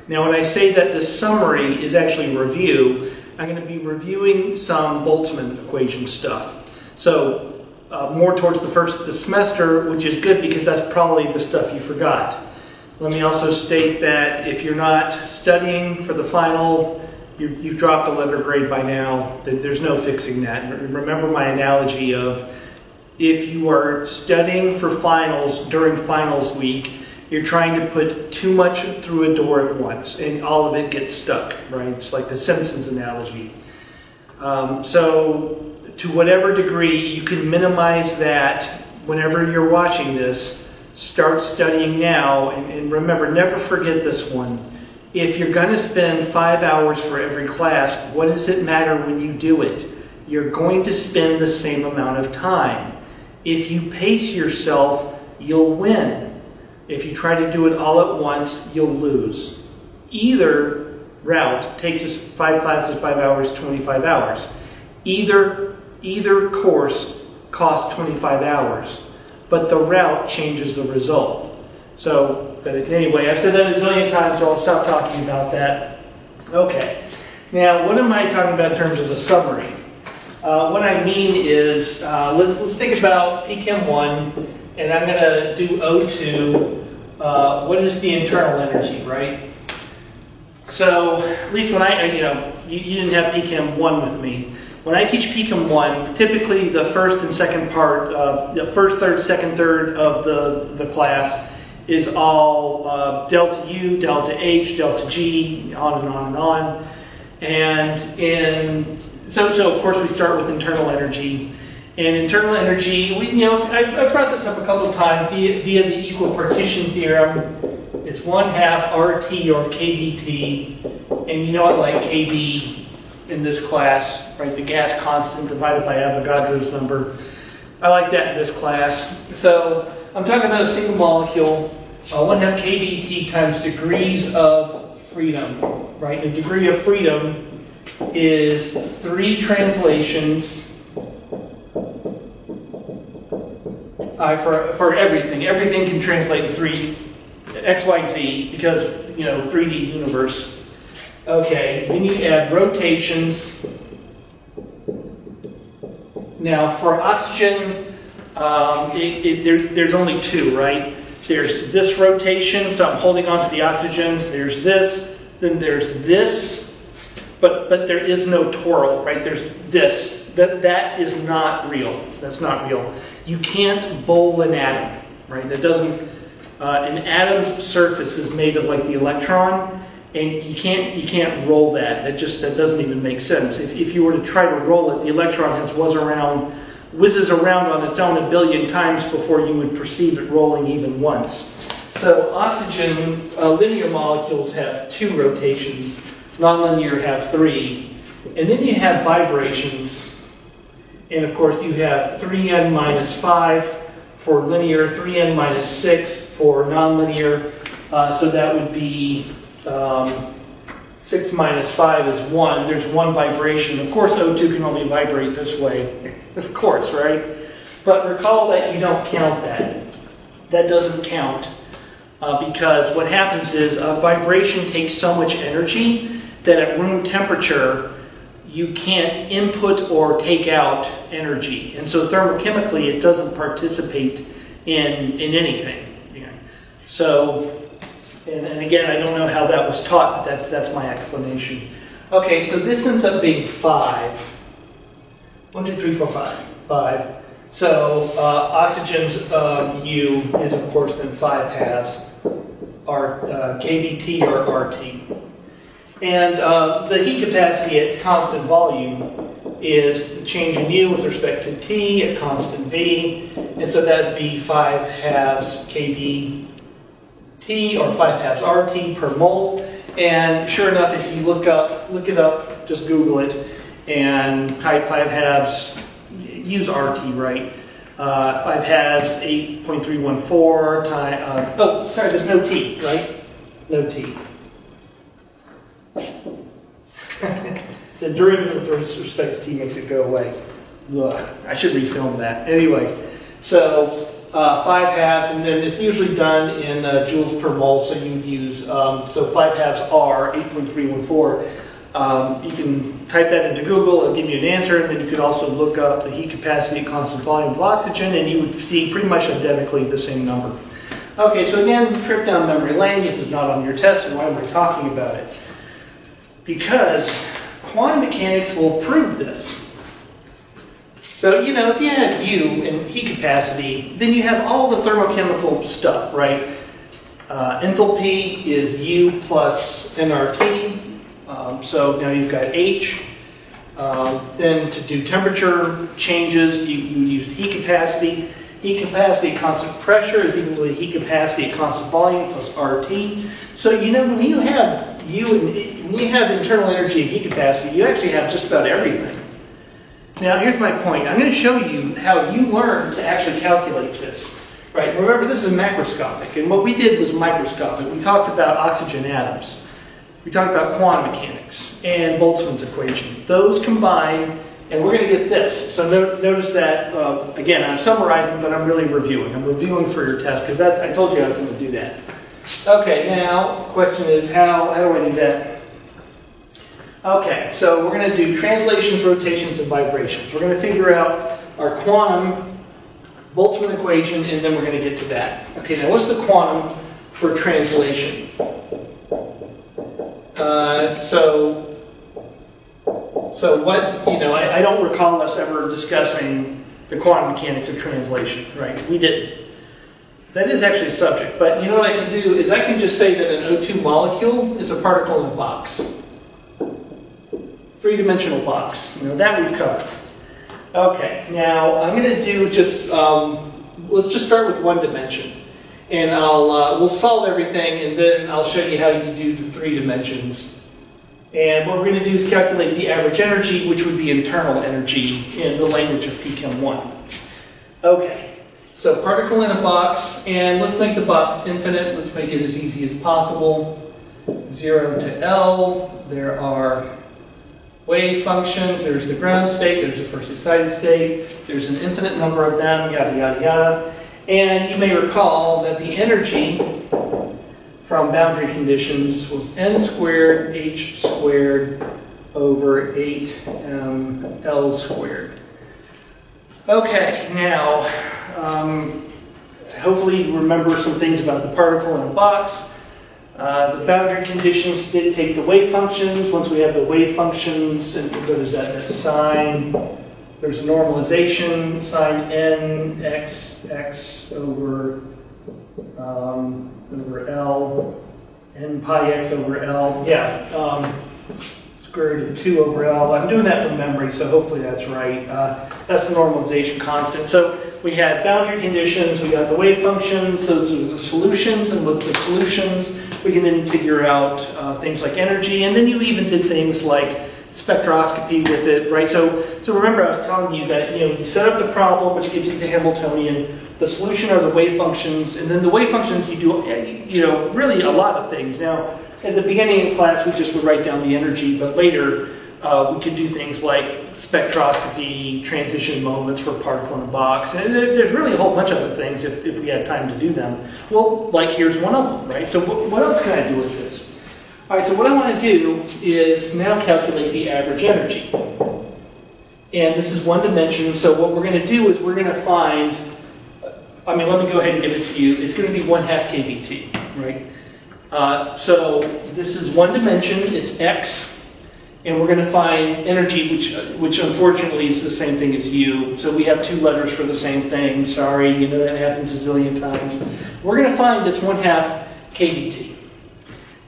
Now when I say that the summary is actually review, I'm going to be reviewing some Boltzmann equation stuff. So more towards the first of the semester, which is good because that's probably the stuff you forgot. Let me also state that if you're not studying for the final, you've dropped a letter grade by now. There's no fixing that. Remember my analogy of if you are studying for finals during finals week, you're trying to put too much through a door at once and all of it gets stuck, right? It's like the Simpsons analogy. So to whatever degree you can minimize that whenever you're watching this, start studying now, and remember, never forget this one. If you're going to spend 5 hours for every class, what does it matter when you do it? You're going to spend the same amount of time. If you pace yourself, you'll win. If you try to do it all at once, you'll lose. Either route takes us 5 classes, 5 hours, 25 hours. Either course costs 25 hours, but the route changes the result. So, but anyway, I've said that a zillion times, so I'll stop talking about that. Okay. Now, what am I talking about in terms of the summary? What I mean is, let's think about PChem 1, and I'm going to do O2. What is the internal energy, right? So, at least when you didn't have PChem 1 with me. When I teach PChem 1, typically the first and second part, the first third, second third of the class is all delta U, delta H, delta G, on and on and on. And so of course we start with internal energy. And internal energy, I've brought this up a couple of times via the equal partition theorem. It's 1/2 RT or kBT, and you know I like kB in this class, right? The gas constant divided by Avogadro's number. I like that in this class. So I'm talking about a single molecule, 1/2 kBT times degrees of freedom, right? The degree of freedom is 3 translations for everything. Everything can translate in 3 XYZ because 3D universe. Okay, then you add rotations. Now for oxygen, there's only 2, right? There's this rotation, so I'm holding on to the oxygens. There's this, then there's this, but there is no twirl, right? There's this. That is not real. That's not real. You can't bowl an atom, right? That doesn't. An atom's surface is made of like the electron. And you can't roll that. That doesn't even make sense. If you were to try to roll it, the electron whizzes around on its own a billion times before you would perceive it rolling even once. So oxygen, linear molecules have 2 rotations. Nonlinear have 3. And then you have vibrations. And of course you have 3n minus 5 for linear, 3n minus 6 for nonlinear. So that would be 6 minus 5 is 1. There's 1 vibration. Of course, O2 can only vibrate this way. Of course, right? But recall that you don't count that. That doesn't count because what happens is a vibration takes so much energy that at room temperature, you can't input or take out energy. And so thermochemically, it doesn't participate in anything. So... And again, I don't know how that was taught, but that's my explanation. Okay, so this ends up being 5. 1, 2, 3, 4, 5. 5. So oxygen's U is, of course, then 5/2 kBT or RT. And the heat capacity at constant volume is the change in U with respect to T at constant V. And so that would be 5/2 kBT or 5/2 RT per mole. And sure enough, if you look it up, just Google it, and type 5/2, use RT, right? 5/2, 8.314 times, oh, sorry, there's no T, right? No T. The derivative with respect to T makes it go away. Ugh, I should refilm that. Anyway, so 5/2, and then it's usually done in joules per mole, so you use, so 5/2 are 8.314. You can type that into Google, it'll give you an answer, and then you could also look up the heat capacity at constant volume of oxygen, and you would see pretty much identically the same number. Okay, so again, trip down memory lane. This is not on your test, and why am I talking about it? Because quantum mechanics will prove this. So, you know, if you have U in heat capacity, then you have all the thermochemical stuff, right? Enthalpy is U plus nRT. So now you've got H. Then to do temperature changes, you use heat capacity. Heat capacity at constant pressure is equal to heat capacity at constant volume plus RT. So, you know, when you have when you have internal energy and heat capacity, you actually have just about everything. Now, here's my point. I'm going to show you how you learn to actually calculate this. Right? Remember, this is macroscopic, and what we did was microscopic. We talked about oxygen atoms. We talked about quantum mechanics and Boltzmann's equation. Those combine, and we're going to get this. So notice that, again, I'm summarizing, but I'm really reviewing. I'm reviewing for your test, because I told you I was going to do that. Okay, now, the question is, how do I do that? Okay, so we're going to do translations, rotations, and vibrations. We're going to figure out our quantum Boltzmann equation, and then we're going to get to that. Okay, now what's the quantum for translation? So what, you know, I don't recall us ever discussing the quantum mechanics of translation, right? We didn't. That is actually a subject, but you know what I can do is I can just say that an O2 molecule is a particle in a box. Three-dimensional box. You know, that we've covered. Okay, now I'm going to do just, let's just start with one dimension. And we'll solve everything, and then I'll show you how you do the 3 dimensions. And what we're going to do is calculate the average energy, which would be internal energy in the language of PChem 1. Okay, so particle in a box, and let's make the box infinite. Let's make it as easy as possible. 0 to L, there are wave functions, there's the ground state, there's the first excited state, there's an infinite number of them, yada, yada, yada. And you may recall that the energy from boundary conditions was n squared h squared over 8mL squared. Okay, now, hopefully you remember some things about the particle in a box. The boundary conditions did take the wave functions. Once we have the wave functions, and what is that? That's sine. There's normalization, sine n x over L, n pi x over L. Yeah, square root of 2 over L. I'm doing that from memory, so hopefully that's right. That's the normalization constant. So we had boundary conditions, we got the wave functions, those are the solutions, and with the solutions, we can then figure out things like energy, and then you even did things like spectroscopy with it, right? So remember I was telling you that, you know, you set up the problem, which gets you the Hamiltonian, the solution are the wave functions, and then the wave functions you do, you know, really a lot of things. Now, at the beginning of class, we just would write down the energy, but later we could do things like spectroscopy, transition moments for a particle in a box, and there's really a whole bunch of other things if we had time to do them. Well, like here's one of them, right? So what else can I do with this? All right, so what I want to do is now calculate the average energy. And this is one dimension, so what we're going to do is we're going to find, I mean, let me go ahead and give it to you. It's going to be 1/2 kBt, right? So this is one dimension, it's x, and we're going to find energy, which unfortunately is the same thing as U. So we have 2 letters for the same thing. Sorry, you know that happens a zillion times. We're going to find it's 1/2 kBt.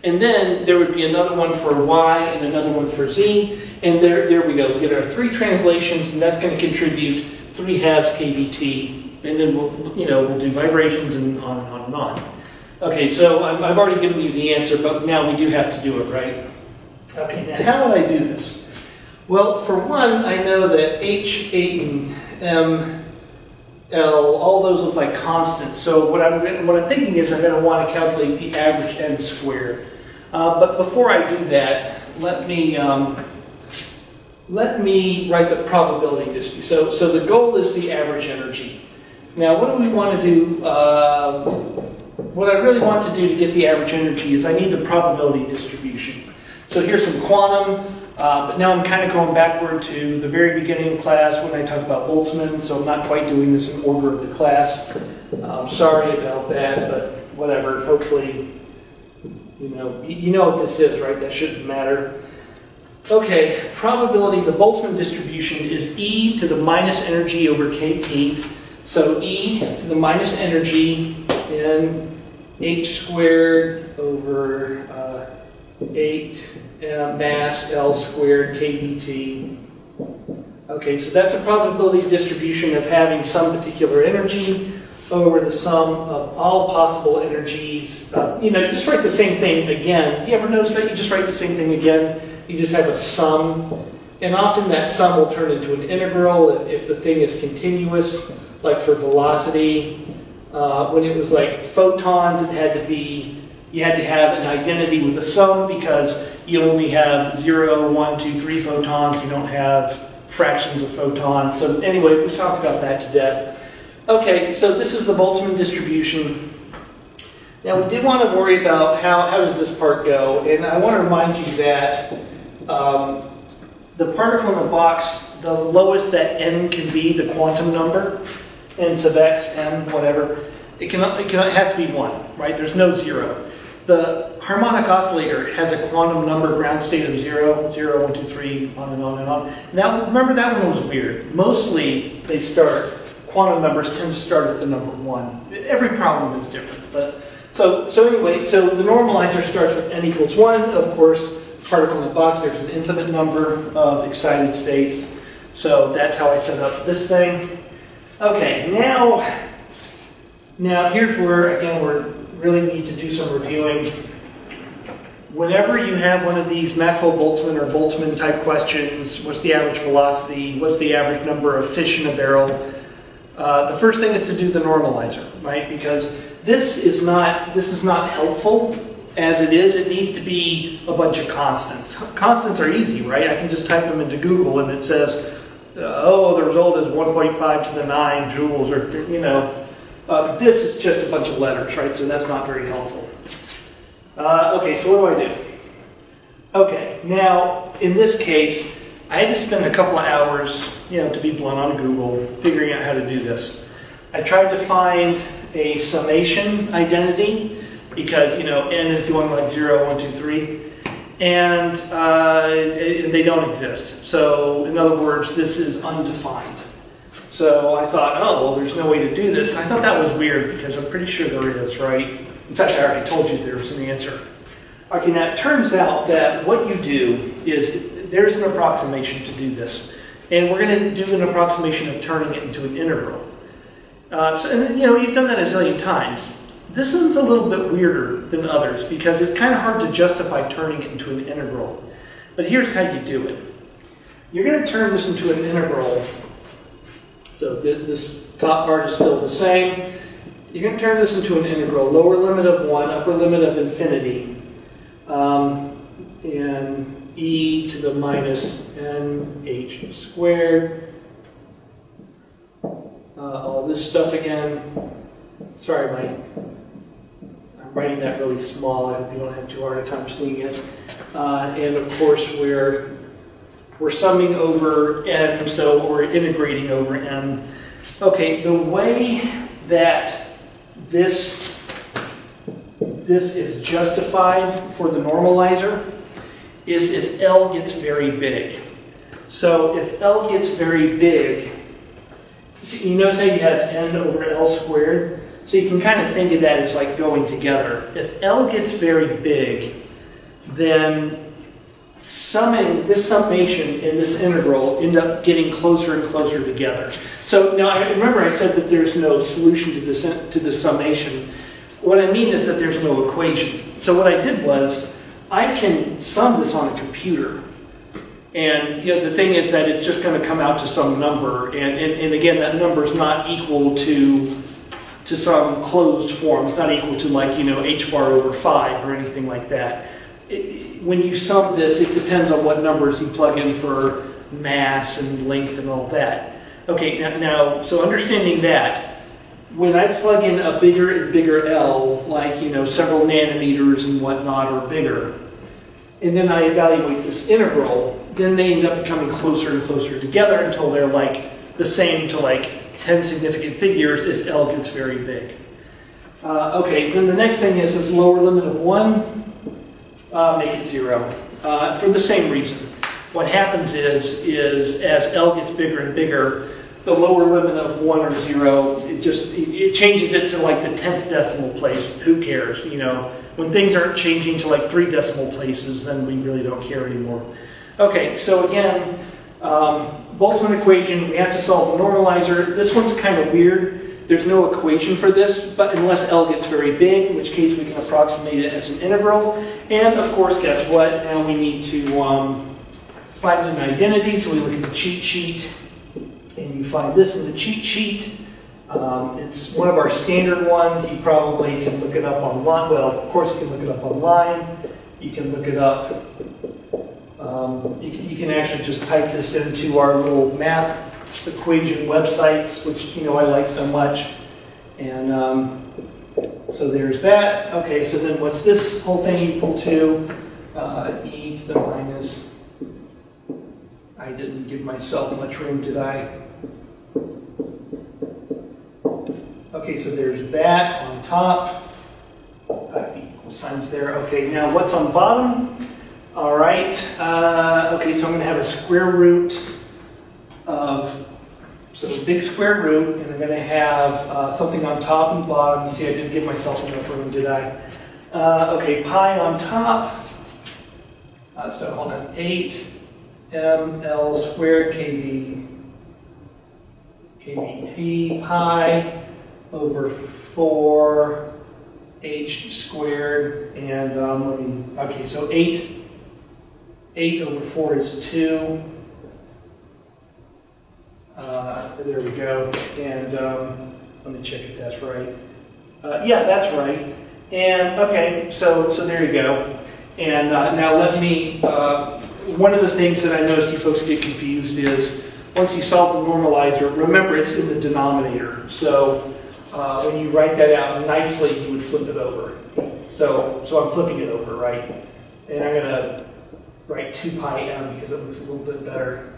And then there would be another one for Y and another one for Z. And there we go. We get our 3 translations, and that's going to contribute 3/2 kBt. And then we'll do vibrations and on and on and on. Okay, so I've already given you the answer, but now we do have to do it, right? Okay, now how would I do this? Well, for one, I know that H, 8, and M, L, all those look like constants. So what I'm thinking is I'm going to want to calculate the average n squared. But before I do that, let me write the probability distribution. So the goal is the average energy. Now, what do we want to do? What I really want to do to get the average energy is I need the probability distribution. So here's some quantum, but now I'm kind of going backward to the very beginning of class when I talked about Boltzmann, so I'm not quite doing this in order of the class. Sorry about that, but whatever. Hopefully, you know what this is, right? That shouldn't matter. Okay, probability, the Boltzmann distribution is E to the minus energy over KT. So E to the minus energy in H squared over 8 mass L squared kBT. Okay, so that's a probability distribution of having some particular energy over the sum of all possible energies. You just write the same thing again. You ever notice that? You just write the same thing again. You just have a sum. And often that sum will turn into an integral if the thing is continuous, like for velocity. When it was like photons, you had to have an identity with a sum because you only have 0, 1, 2, 3 photons. You don't have fractions of photons. So anyway, we talked about that to death. Okay, so this is the Boltzmann distribution. Now we did want to worry about how does this part go, and I want to remind you that the particle in the box, the lowest that n can be, the quantum number, n sub x, n, whatever, it has to be 1, right? There's no 0. The harmonic oscillator has a quantum number ground state of 0, 0, 1, 2, 3, on and on and on. Now, remember that one was weird. Mostly quantum numbers tend to start at the number 1. Every problem is different. But so anyway, so the normalizer starts with n equals 1. Of course, particle in the box, there's an infinite number of excited states. So that's how I set up this thing. Okay, now here's where, again, we really need to do some reviewing. Whenever you have one of these Maxwell-Boltzmann or Boltzmann type questions, what's the average velocity, what's the average number of fish in a barrel, the first thing is to do the normalizer, right? Because this is not helpful as it is. It needs to be a bunch of constants. Constants are easy, right? I can just type them into Google and it says, the result is 1.5 to the 9 joules, or, this is just a bunch of letters, right? So that's not very helpful. Okay, so what do? Okay, now, in this case, I had to spend a couple of hours, to be blunt, on Google, figuring out how to do this. I tried to find a summation identity, because, n is going like 0, 1, 2, 3, and they don't exist. So, in other words, this is undefined. So I thought, well, there's no way to do this. And I thought that was weird, because I'm pretty sure there is, right? In fact, I already told you there was an answer. Okay, now it turns out that what you do is, there's an approximation to do this. And we're going to do an approximation of turning it into an integral. You've done that a zillion times. This one's a little bit weirder than others, because it's kind of hard to justify turning it into an integral. But here's how you do it. You're going to turn this into an integral. So this top part is still the same. You're going to turn this into an integral. Lower limit of 1, upper limit of infinity. And e to the minus nh squared. All this stuff again. Sorry, I'm writing that really small. I hope you don't have too hard a time seeing it. And of course, we're summing over n, so we're integrating over n. Okay, the way that this is justified for the normalizer is if L gets very big. So if L gets very big, you notice how you have n over L squared? So you can kind of think of that as like going together. If L gets very big, then this summation and this integral end up getting closer and closer together. So now, remember I said that there's no solution to this summation. What I mean is that there's no equation. So what I did was, I can sum this on a computer. And the thing is that it's just going to come out to some number. And again, that number is not equal to some closed form. It's not equal to like, h bar over 5 or anything like that. When you sum this, it depends on what numbers you plug in for mass and length and all that. Okay, now so understanding that, when I plug in a bigger and bigger L, like, you know, several nanometers and whatnot or bigger, and then I evaluate this integral, then they end up becoming closer and closer together until they're like the same to like 10 significant figures if L gets very big. Okay, then the next thing is this lower limit of 1, make it 0. For the same reason. What happens is as L gets bigger and bigger, the lower limit of 1 or 0, it changes it to like the 10th decimal place. Who cares? You know, when things aren't changing to like 3 decimal places, then we really don't care anymore. Okay, so again, Boltzmann equation, we have to solve the normalizer. This one's kind of weird. There's no equation for this, but unless L gets very big, in which case we can approximate it as an integral. And of course, guess what? Now we need to find an identity, so we look at the cheat sheet. And you find this in the cheat sheet. It's one of our standard ones. You probably can look it up online. Well, of course you can look it up online. You can look it up. You can actually just type this into our little math equation websites, which, you know, I like so much. And so there's that. Okay, so then what's this whole thing equal to? E to the minus. I didn't give myself much room, did I? Okay, so there's that on top. Equal signs there. Okay, now what's on bottom? All right. Okay, so I'm going to have a square root of, so a big square root, and I'm going to have something on top and bottom. You see, I didn't give myself enough room, did I? Okay, pi on top. So hold on, 8 ml squared kbt pi over 4 h squared, and okay, so 8 over 4 is 2. There we go. And let me check if that's right. Yeah, that's right. And okay, so there you go. And now let me, one of the things that I notice you folks get confused is once you solve the normalizer, remember it's in the denominator. So when you write that out nicely, you would flip it over. So I'm flipping it over, right? And I'm going to write 2 pi m because it looks a little bit better.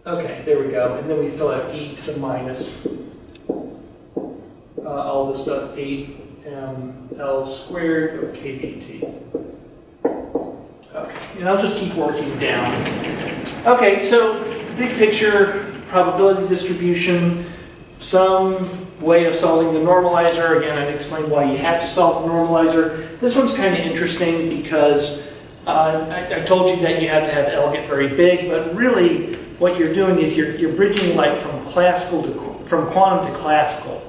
Okay, there we go. And then we still have e to the minus all this stuff, 8ml squared over kbt. Okay, and I'll just keep working down. Okay, so big picture, probability distribution, some way of solving the normalizer. Again, I've explained why you have to solve the normalizer. This one's kind of interesting because I told you that you have to have L get very big, but really what you're doing is you're bridging like from quantum to classical.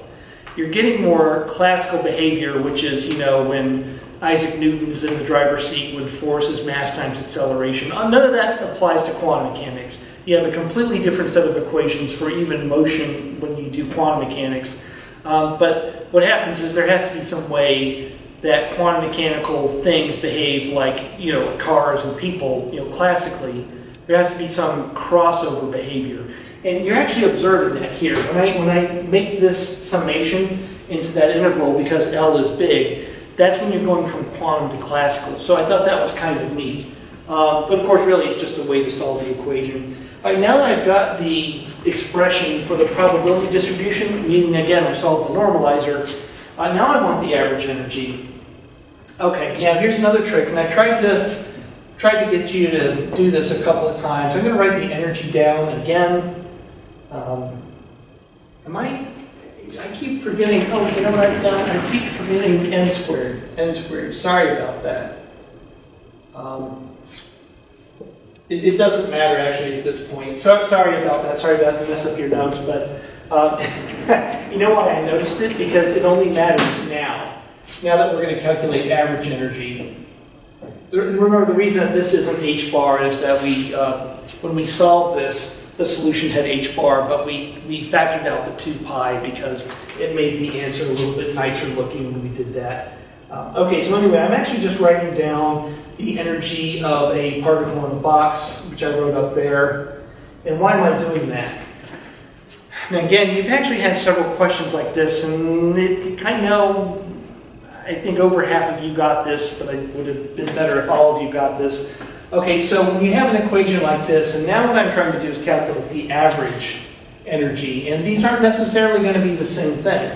You're getting more classical behavior, which is, you know, when Isaac Newton's in the driver's seat with force is mass times acceleration. None of that applies to quantum mechanics. You have a completely different set of equations for even motion when you do quantum mechanics. But what happens is there has to be some way that quantum mechanical things behave like, you know, cars and people, you know, classically. There has to be some crossover behavior. And you're actually observing that here. When I make this summation into that integral because L is big, that's when you're going from quantum to classical. So I thought that was kind of neat. But of course, really, it's just a way to solve the equation. All right, now that I've got the expression for the probability distribution, meaning, again, I solved the normalizer, now I want the average energy. Okay, now here's another trick, and I tried to get you to do this a couple of times. I'm going to write the energy down again. I keep forgetting, oh, you know what I've done? I keep forgetting n squared. Sorry about that. It doesn't matter, actually, at this point. So, sorry about that. Sorry about to mess up your notes, but you know why I noticed it? Because it only matters now that we're going to calculate average energy. Remember, the reason that this is an h bar is that when we solved this, the solution had h bar, but we factored out the 2 pi because it made the answer a little bit nicer looking when we did that. Okay, so anyway, I'm actually just writing down the energy of a particle in a box, which I wrote up there. And why am I doing that? Now again, you've actually had several questions like this, and it kind of, I think over half of you got this, but it would have been better if all of you got this. Okay, so when you have an equation like this, and now what I'm trying to do is calculate the average energy, and these aren't necessarily going to be the same thing.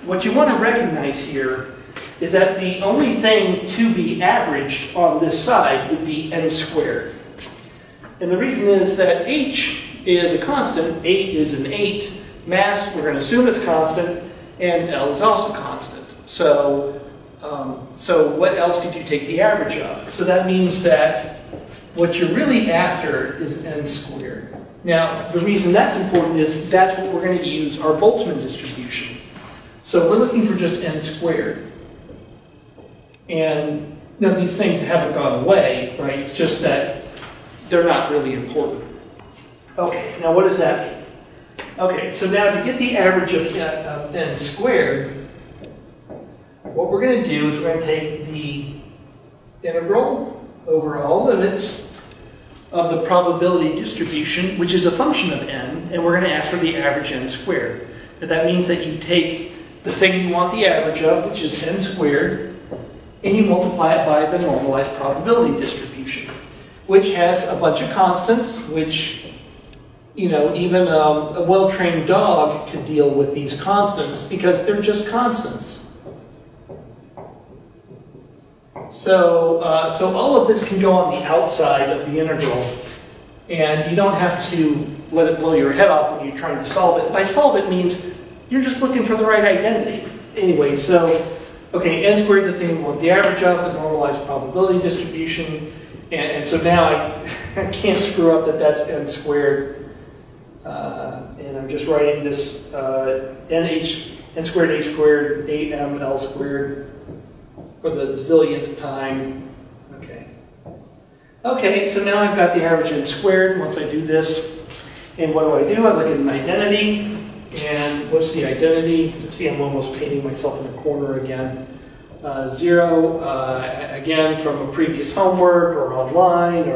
What you want to recognize here is that the only thing to be averaged on this side would be n squared. And the reason is that h is a constant, 8 is an 8, mass, we're going to assume it's constant, and L is also constant. So what else could you take the average of? So that means that what you're really after is n squared. Now, the reason that's important is that's what we're going to use our Boltzmann distribution. So we're looking for just n squared. And no, these things haven't gone away, right? It's just that they're not really important. Okay, now what does that mean? Okay, so now to get the average of n squared, what we're going to do is we're going to take the integral over all limits of the probability distribution, which is a function of n, and we're going to ask for the average n squared. And that means that you take the thing you want the average of, which is n squared, and you multiply it by the normalized probability distribution, which has a bunch of constants, which, you know, even a well-trained dog could deal with these constants because they're just constants. So all of this can go on the outside of the integral, and you don't have to let it blow your head off when you're trying to solve it. By solve it means you're just looking for the right identity. Anyway, so, okay, n squared, the thing we want the average of, the normalized probability distribution, and so now I can't screw up that that's n squared, and I'm just writing this n squared h squared 8ml squared for the zillionth time. Okay. Okay, so now I've got the average n squared once I do this. And what do? I look at an identity. And what's the identity? Let's see, I'm almost painting myself in a corner again. 0, again, from a previous homework or online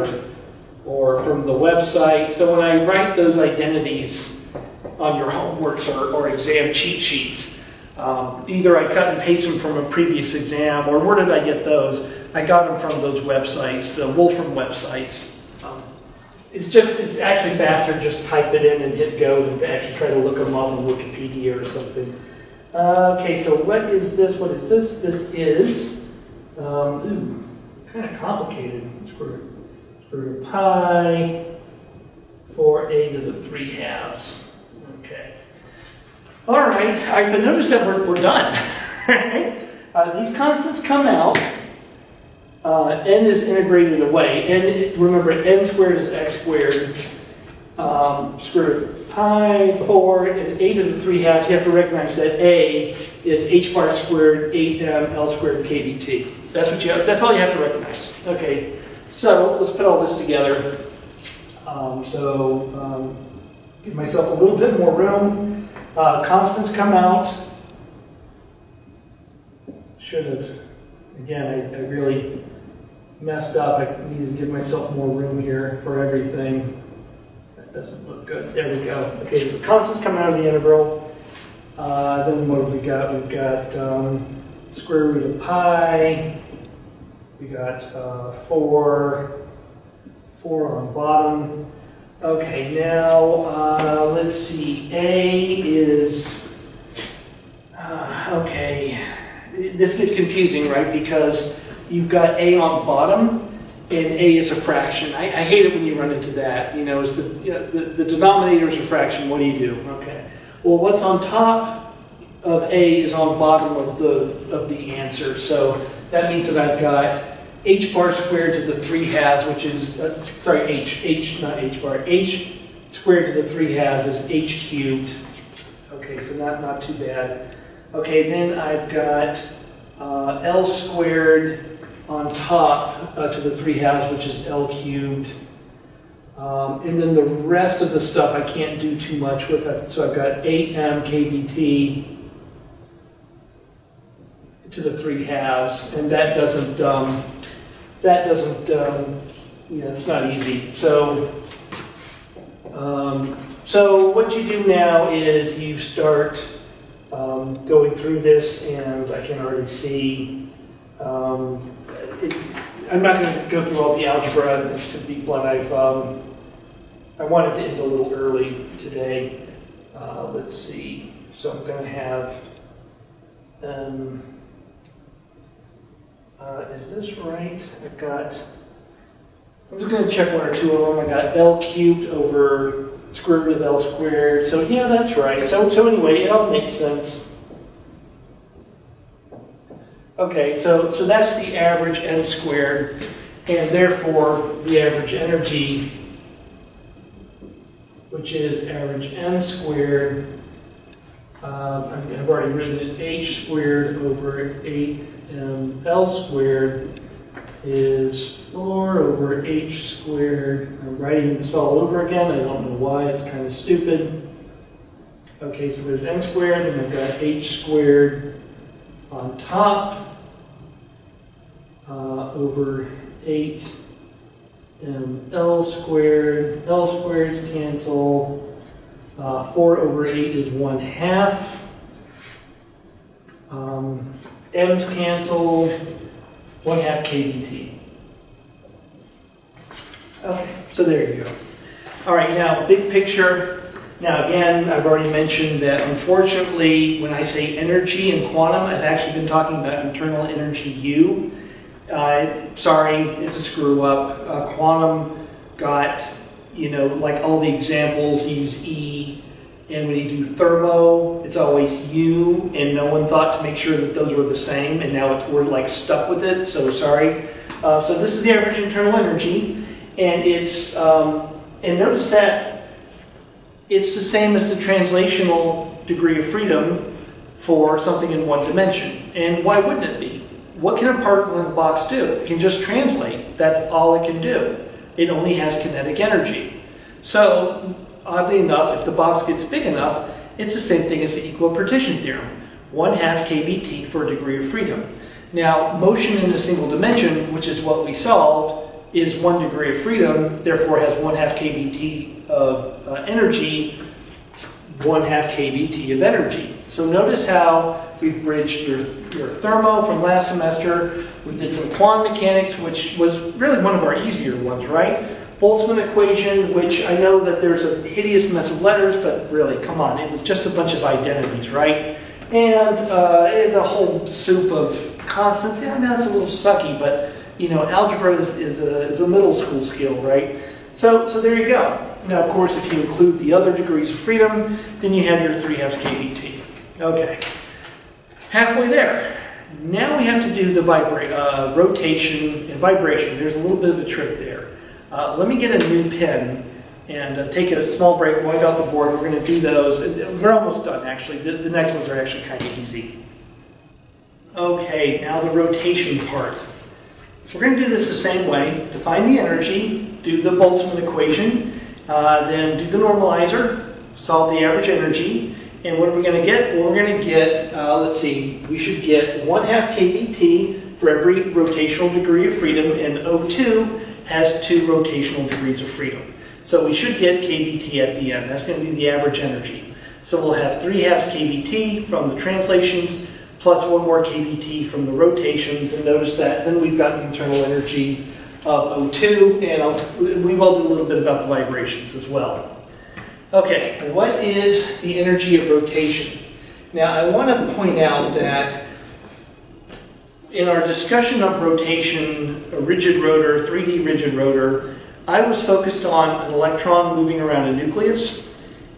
or from the website. So when I write those identities on your homeworks or exam cheat sheets, either I cut and paste them from a previous exam, or where did I get those? I got them from those websites, the Wolfram websites. It's actually faster to just type it in and hit go than to actually try to look them up on Wikipedia or something. Okay, so what is this? What is this? This is, kind of complicated. Square root of pi for a to the 3 halves. Okay. All right, but notice that we're done. Right? These constants come out. N is integrated away. Remember, n squared is x squared. Square root of pi, 4, and a to the 3 halves. You have to recognize that a is h bar squared, 8ml squared kBt. That's all you have to recognize. Okay, so let's put all this together. Give myself a little bit more room. Constants come out. Should have, again, I really messed up. I needed to give myself more room here for everything. That doesn't look good. There we go. Okay, the constants come out of the integral. Then what have we got? We've got square root of pi. We got 4 on the bottom. Okay, now let's see. A is, okay, this gets confusing, right? Because you've got A on the bottom, and A is a fraction. I hate it when you run into that. You know, it's the denominator is a fraction. What do you do? Okay. Well, what's on top of A is on the bottom of the answer. So that means that I've got h bar squared to the 3 halves, which is, not h bar, h squared to the 3 halves is h cubed. Okay, so not too bad. Okay, then I've got L squared on top to the 3 halves, which is L cubed. And then the rest of the stuff I can't do too much with it. So I've got 8m kBt to the 3 halves, and that doesn't, it's not easy. So So what you do now is you start going through this, and I can already see, I'm not going to go through all the algebra, to be blunt. I wanted to end a little early today. Let's see, so I'm going to have, is this right? I'm just going to check one or two of them. I got L cubed over square root of L squared. So yeah, that's right. So anyway, it all makes sense. Okay, so that's the average N squared, and therefore the average energy, which is average N squared, I've already written it, H squared over 8mL squared is 4 over H squared. I'm writing this all over again. I don't know why. It's kind of stupid. Okay, so there's N squared, and I've got H squared on top over 8mL squared. L squareds cancel. 4 over 8 is 1/2. M's cancel. 1/2 kBT. Okay, so there you go. All right, now big picture. Now again, I've already mentioned that unfortunately, when I say energy in quantum, I've actually been talking about internal energy U. Sorry, it's a screw up. Quantum got, like all the examples use E, and when you do thermo, it's always U, and no one thought to make sure that those were the same, and now we're like stuck with it, so sorry. So this is the average internal energy, and it's, and notice that it's the same as the translational degree of freedom for something in one dimension. And why wouldn't it be? What can a particle in a box do? It can just translate. That's all it can do. It only has kinetic energy. So, oddly enough, if the box gets big enough, it's the same thing as the equipartition theorem. 1/2 kBT for a degree of freedom. Now, motion in a single dimension, which is what we solved, is 1 degree of freedom, therefore has 1/2 kBT of energy, 1/2 kBT of energy. So notice how we've bridged your thermo from last semester. We did some quantum mechanics, which was really one of our easier ones, right? Boltzmann equation, which I know that there's a hideous mess of letters, but really, come on, it was just a bunch of identities, right? And the whole soup of constants. Yeah, that's a little sucky, but algebra is a middle school skill, right? So there you go. Now, of course, if you include the other degrees of freedom, then you have your 3/2 kBT. Okay, halfway there. Now we have to do the rotation and vibration. There's a little bit of a trick there. Let me get a new pen and take a small break, wipe out the board. We're going to do those. We're almost done, actually. The next ones are actually kind of easy. Okay, now the rotation part. We're going to do this the same way. Define the energy, do the Boltzmann equation, then do the normalizer, solve the average energy, and what are we going to get? Well, we're going to get, let's see, we should get 1/2 kBT for every rotational degree of freedom, and O2 has 2 rotational degrees of freedom. So we should get kBT at the end. That's going to be the average energy. So we'll have 3/2 kBT from the translations, plus 1 more kBT from the rotations, and notice that then we've got the internal energy of O2, and we will do a little bit about the vibrations as well. Okay, what is the energy of rotation? Now, I want to point out that in our discussion of rotation, a rigid rotor, 3D rigid rotor, I was focused on an electron moving around a nucleus,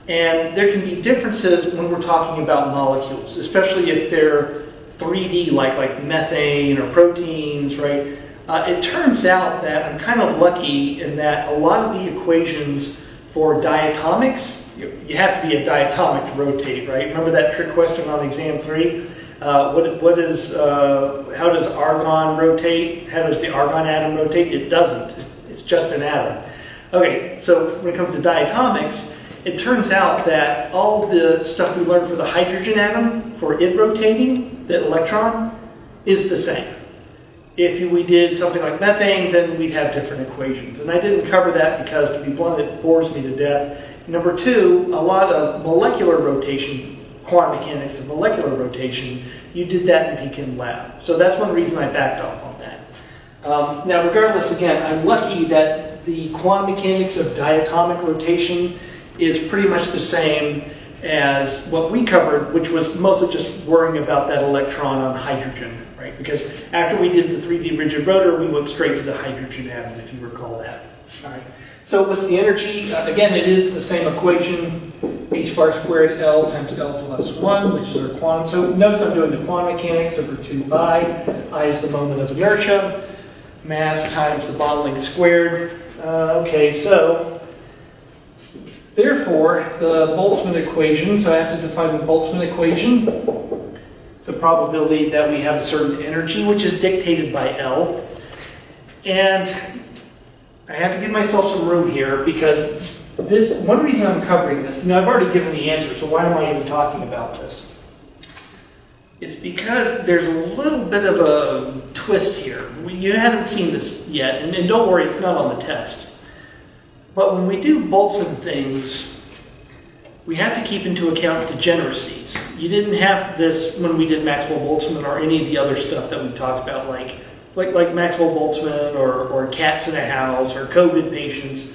and there can be differences when we're talking about molecules, especially if they're 3D, like methane or proteins, right? It turns out that I'm kind of lucky in that a lot of the equations for diatomics, you have to be a diatomic to rotate, right? Remember that trick question on exam 3? How does argon rotate? How does the argon atom rotate? It doesn't. It's just an atom. Okay, so when it comes to diatomics, it turns out that all the stuff we learned for the hydrogen atom, for it rotating, the electron, is the same. If we did something like methane, then we'd have different equations. And I didn't cover that because, to be blunt, it bores me to death. Number two, a lot of molecular rotation, quantum mechanics of molecular rotation, you did that in Pekin Lab. So that's one reason I backed off on that. Now, regardless, again, I'm lucky that the quantum mechanics of diatomic rotation is pretty much the same as what we covered, which was mostly just worrying about that electron on hydrogen, right? Because after we did the 3D rigid rotor, we went straight to the hydrogen atom, if you recall that. All right. So what's the energy? Again, it is the same equation, h bar squared L times L plus 1, which is our quantum. So notice I'm doing the quantum mechanics over 2I. I is the moment of inertia. Mass times the bond length squared. Okay, so therefore, the Boltzmann equation, so I have to define the Boltzmann equation, the probability that we have a certain energy, which is dictated by L. And I have to give myself some room here because this, one reason I'm covering this, now I've already given the answer, so why am I even talking about this? It's because there's a little bit of a twist here. You haven't seen this yet, and don't worry, it's not on the test. But when we do Boltzmann things, we have to keep into account degeneracies. You didn't have this when we did Maxwell-Boltzmann or any of the other stuff that we talked about, like Maxwell-Boltzmann or cats in a house or COVID patients.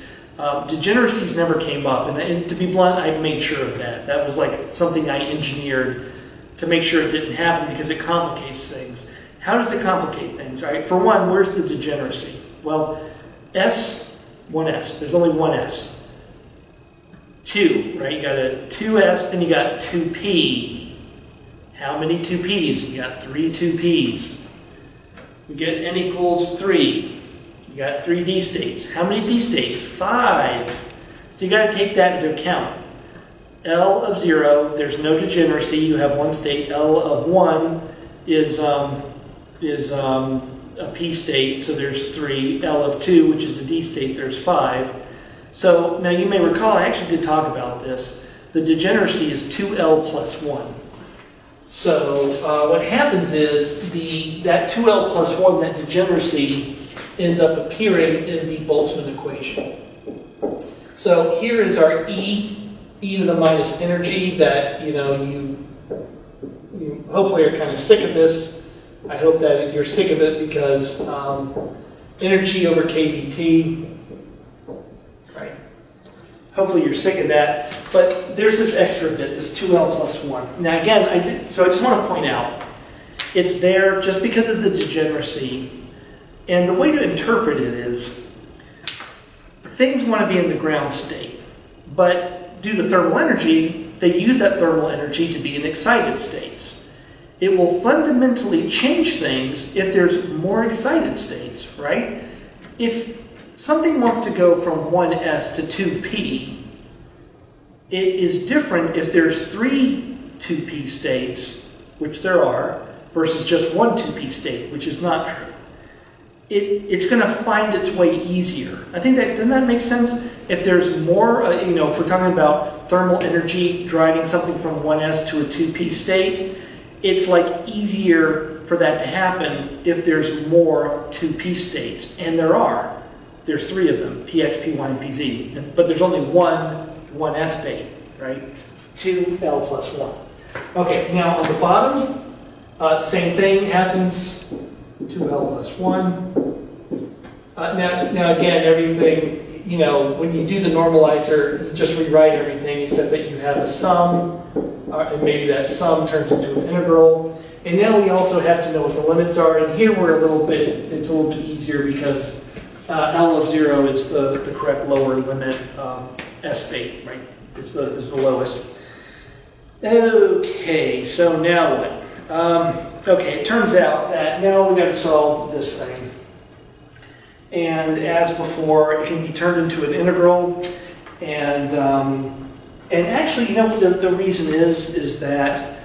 Degeneracies never came up, and to be blunt, I made sure of that. That was like something I engineered to make sure it didn't happen because it complicates things. How does it complicate things? All right, for one, where's the degeneracy? Well, one S, there's only one S. 2, right? You got a 2S, then you got 2P. How many 2Ps? You got 3 2Ps. We get n equals 3. You got 3 D states. How many D states? 5. So you got to take that into account. L of 0, there's no degeneracy. You have one state. L of 1 is a P state, so there's 3. L of 2, which is a D state, there's 5. So now you may recall, I actually did talk about this. The degeneracy is 2L plus 1. So what happens is that 2L plus 1, that degeneracy, ends up appearing in the Boltzmann equation. So here is our e to the minus energy that, you hopefully are kind of sick of this. I hope that you're sick of it because energy over kBT, right? Hopefully you're sick of that. But there's this extra bit, this 2L plus 1. Now again, I just want to point out, it's there just because of the degeneracy. And the way to interpret it is, things want to be in the ground state. But due to thermal energy, they use that thermal energy to be in excited states. It will fundamentally change things if there's more excited states, right? If something wants to go from 1s to 2p, it is different if there's 3 2p states, which there are, versus just one 2p state, which is not true. It's going to find its way easier. I think doesn't that make sense? If there's more, if we're talking about thermal energy driving something from 1s to a 2p state, it's like easier for that to happen if there's more 2p states. And there are. There's 3 of them, px, py, and pz. But there's only one 1s state, right? 2L plus 1. Okay, now on the bottom, same thing happens. 2L plus 1. Now again, everything, when you do the normalizer, you just rewrite everything except that you have a sum, and maybe that sum turns into an integral. And now we also have to know what the limits are, and here it's a little bit easier because L of 0 is the correct lower limit S state, right? Is the lowest. Okay, so now what? Okay, it turns out that now we've got to solve this thing. And as before, it can be turned into an integral. And actually, the reason is that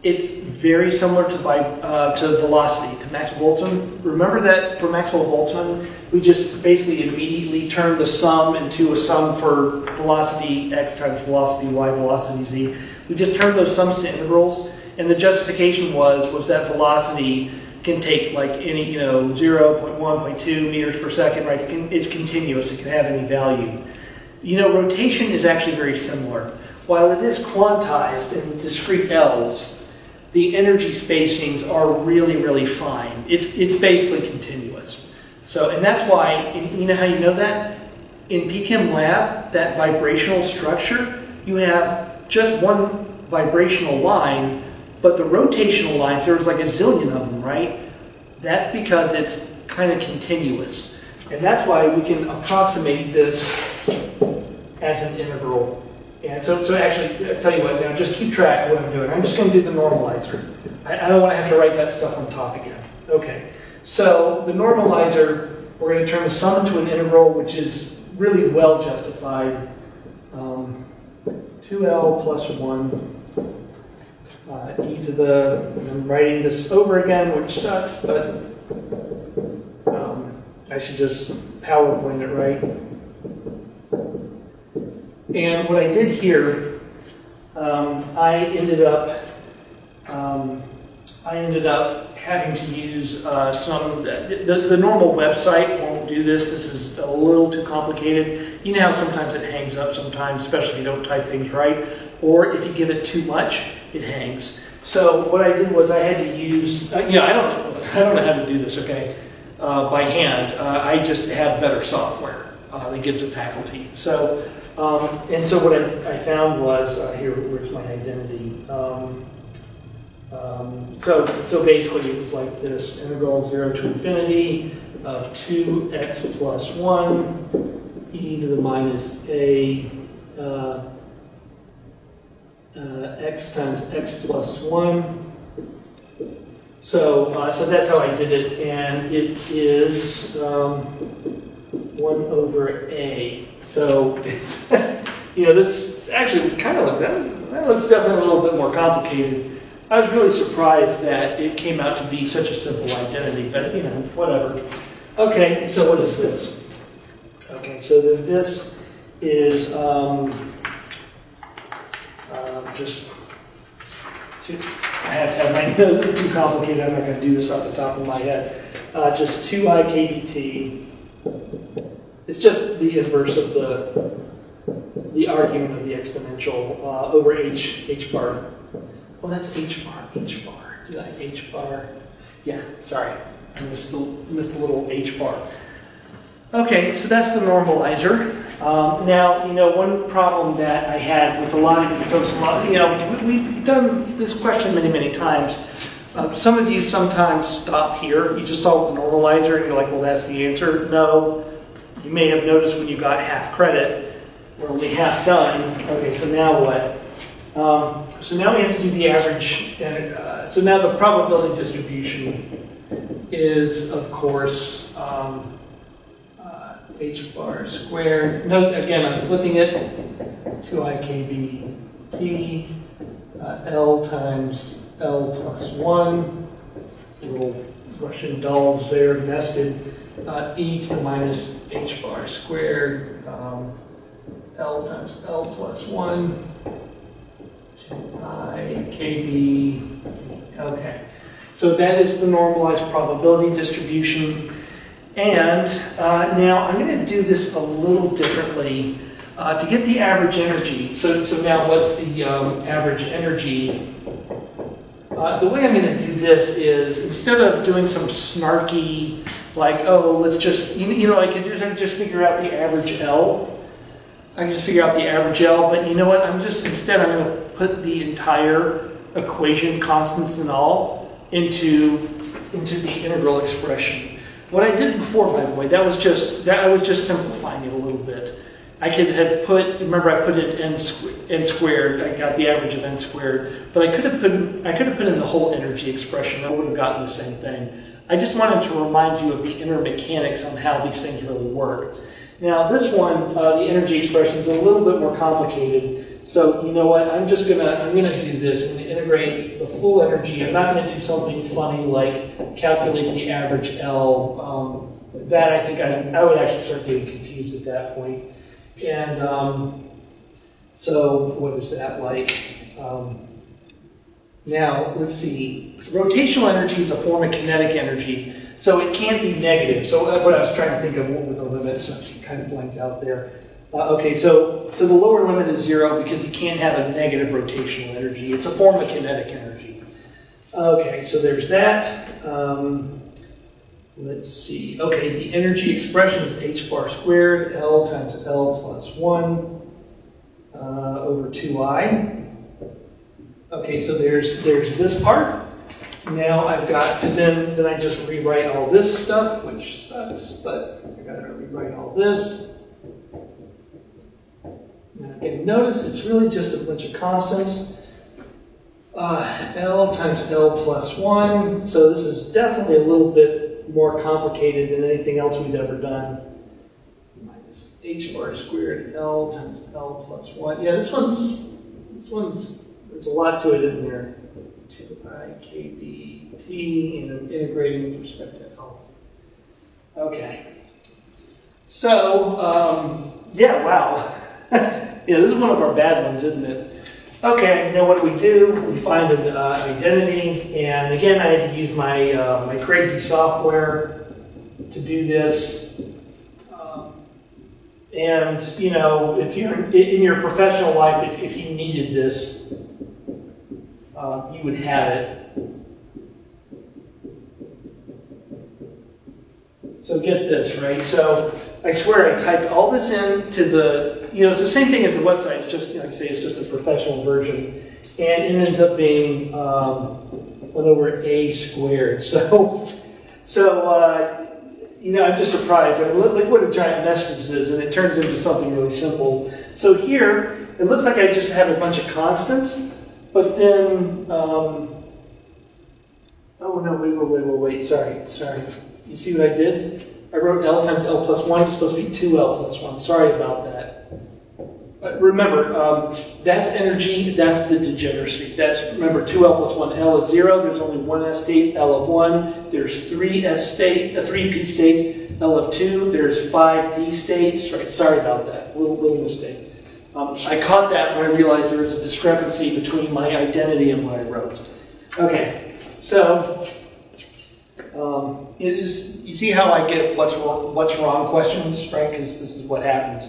it's very similar to velocity, to Maxwell-Boltzmann. Remember that for Maxwell-Boltzmann, we just basically immediately turned the sum into a sum for velocity x times velocity y, velocity z. We just turned those sums to integrals. And the justification was that velocity can take like any, 0, 0.1, 0.2 meters per second, right? It's continuous, it can have any value. You know, rotation is actually very similar. While it is quantized in discrete L's, the energy spacings are really, really fine. It's basically continuous. So, and that's why, you know how you know that? In PChem Lab, that vibrational structure, you have just one vibrational line, but the rotational lines, there's like a zillion of them, right? That's because it's kind of continuous. And that's why we can approximate this as an integral. And so actually, I'll tell you what, now just keep track of what I'm doing. I'm just going to do the normalizer. I don't want to have to write that stuff on top again. Okay, so the normalizer, we're going to turn the sum into an integral, which is really well justified. 2L plus 1 e to the, I'm writing this over again, which sucks, but I should just PowerPoint it right. And what I did here, I ended up having to use the normal website won't do this. This is a little too complicated. You know how sometimes it hangs up sometimes, especially if you don't type things right, or if you give it too much, it hangs. So what I did was I had to use, I don't know how to do this, okay, by hand. I just have better software that gives the faculty. So, and so what I found was, where's my identity? So basically it was like this, integral 0 to infinity of 2x plus 1 e to the minus a x times x plus 1. So that's how I did it, and it is 1 over a. So it's, this actually kind of that looks definitely a little bit more complicated. I was really surprised that it came out to be such a simple identity, but whatever. Okay, so what is this? Okay, so this is I have to have my nose, this is too complicated, I'm not going to do this off the top of my head. Just 2I kBT. It's just the inverse of the argument of the exponential over h bar. Well, that's h bar. Do I h bar? Yeah, sorry. I missed the little h bar. Okay, so that's the normalizer. Now, one problem that I had with a lot of you folks, we've done this question many, many times. Some of you sometimes stop here. You just solve the normalizer and you're like, well, that's the answer. No. You may have noticed when you got half credit, we're only half done. Okay, so now what? So now we have to do the average. So now the probability distribution is, of course, h bar squared. Note, again, I'm flipping it. 2I kBT, L times L plus 1. Little Russian dolls there nested. E to the minus h bar squared. L times L plus 1. 2I kB. Okay. So that is the normalized probability distribution. And now I'm going to do this a little differently to get the average energy. So now what's the average energy? The way I'm going to do this is, instead of doing some snarky, like, oh, let's just, I can just figure out the average L. I can just figure out the average L, but you know what? Instead I'm going to put the entire equation, constants and all, into the integral expression. What I did before, by the way, I was just simplifying it a little bit. I could have remember I put in n squared, I got the average of n squared, but I could have put in the whole energy expression. I would have gotten the same thing. I just wanted to remind you of the inner mechanics on how these things really work. Now this one, the energy expression is a little bit more complicated. So you know what? I'm gonna do this and integrate the full energy. I'm not gonna do something funny like calculate the average L. That I think I would actually start getting confused at that point. And so what is that like? Now let's see. Rotational energy is a form of kinetic energy, so it can't be negative. So what I was trying to think of, what were the limits? I kind of blanked out there. Okay, so the lower limit is 0 because you can't have a negative rotational energy. It's a form of kinetic energy. Okay, so there's that. Let's see. Okay, the energy expression is h bar squared, L times L plus 1 over 2I. Okay, so there's this part. Now I've got to then I just rewrite all this stuff, which sucks, but I gotta rewrite all this. Now again, notice it's really just a bunch of constants. L times L plus 1. So this is definitely a little bit more complicated than anything else we've ever done. Minus h bar squared L times L plus 1. Yeah, this one's, there's a lot to it in there. 2I kBT, and I'm integrating with respect to L. Okay. So, yeah, wow. Yeah, this is one of our bad ones, isn't it? Okay, now what do? We find an identity, and again, I had to use my my crazy software to do this. And you know, if you're in your professional life, if you needed this, you would have it. So get this, right? So I swear I typed all this into the, you know, it's the same thing as the website. It's just, like I say, it's just a professional version. And it ends up being 1 over a squared. So you know, I'm just surprised. I mean, look what a giant mess this is, and it turns into something really simple. So here, it looks like I just have a bunch of constants, but then, oh no, wait, sorry. You see what I did? I wrote L times L plus 1. It's supposed to be 2L plus 1. Sorry about that. But remember, that's energy. That's the degeneracy. That's, remember, 2L plus 1. L is 0. There's only one S state. L of 1. There's 3 P states. L of 2. There's 5 D states. Right. Sorry about that. Little mistake. I caught that when I realized there was a discrepancy between my identity and what I wrote. Okay. So you see how I get what's wrong questions, right? Because this is what happens.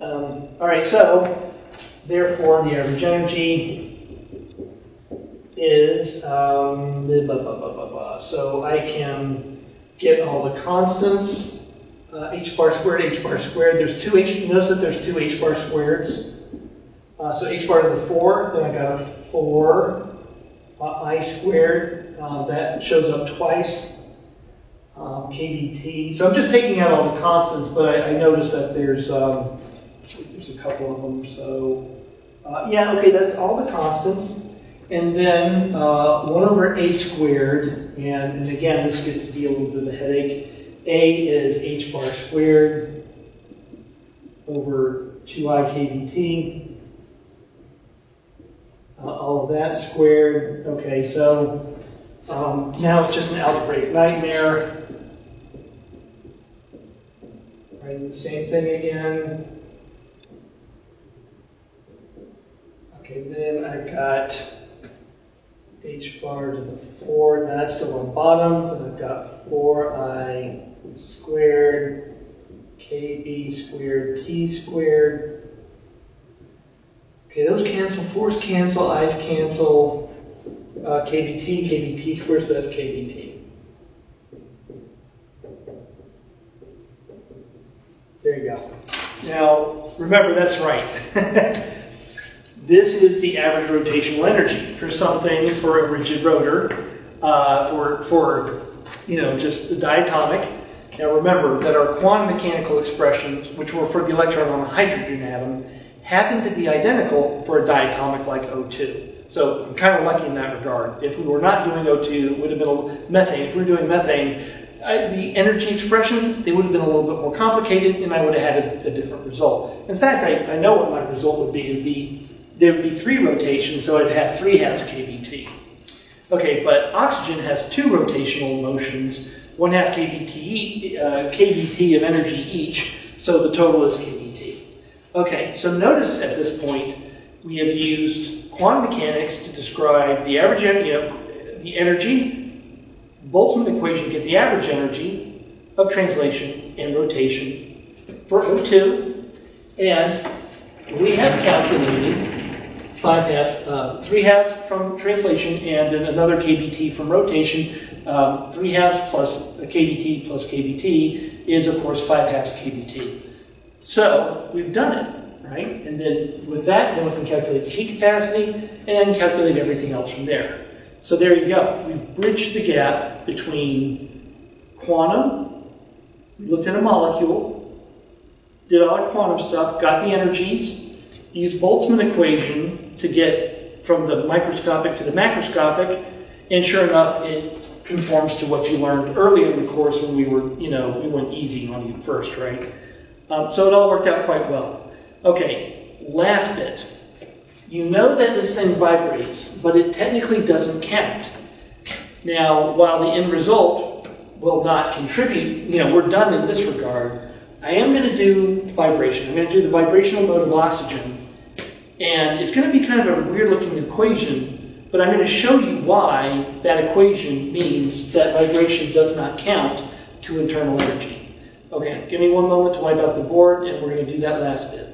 All right, so therefore the average energy is so I can get all the constants, h bar squared. There's two h. Notice that there's two h bar squareds. So h bar to the 4. Then I got a 4 I squared. That shows up twice. kBT. So I'm just taking out all the constants, but I noticed that there's a couple of them. So yeah, okay, that's all the constants. And then 1 over a squared, and again, this gets to be a little bit of a headache. A is h bar squared over 2I kBT. All of that squared. Okay, so now it's just an algebraic nightmare. Writing the same thing again. Okay, then I've got h bar to the 4. Now that's still on bottom. Then I've got 4I squared, kb squared, t squared. Okay, those cancel. 4's cancel, i's cancel. kbt squared, so that's kbt. There you go. Now, remember, that's right. This is the average rotational energy for something, for a rigid rotor, for you know, just the diatomic. Now remember that our quantum mechanical expressions, which were for the electron on a hydrogen atom, happen to be identical for a diatomic like O2. So I'm kind of lucky in that regard. If we were not doing O2, it would have been methane. If we were doing methane, the energy expressions, they would have been a little bit more complicated, and I would have had a different result. In fact, I know what my result would be. There would be 3 rotations, so I'd have 3 halves kBT. Okay, but oxygen has 2 rotational motions, 1/2 kBT of energy each, so the total is kBT. Okay, so notice at this point we have used quantum mechanics to describe the average, the energy, Boltzmann equation to get the average energy of translation and rotation for O2, And we have calculated 3 halves from translation and then another KBT from rotation. 3 halves plus a KBT plus KBT is, of course, 5 halves KBT. So we've done it, right? And then with that, then we can calculate the heat capacity and calculate everything else from there. So there you go. We've bridged the gap between quantum, we looked at a molecule, did all our quantum stuff, got the energies, used Boltzmann equation to get from the microscopic to the macroscopic, and sure enough, it conforms to what you learned earlier in the course when we were, we went easy on you first, right? So it all worked out quite well. Okay, last bit. You know that this thing vibrates, but it technically doesn't count. Now, while the end result will not contribute, we're done in this regard, I am going to do vibration. I'm going to do the vibrational mode of oxygen. And it's going to be kind of a weird-looking equation, but I'm going to show you why that equation means that vibration does not count to internal energy. Okay, give me one moment to wipe out the board, and we're going to do that last bit.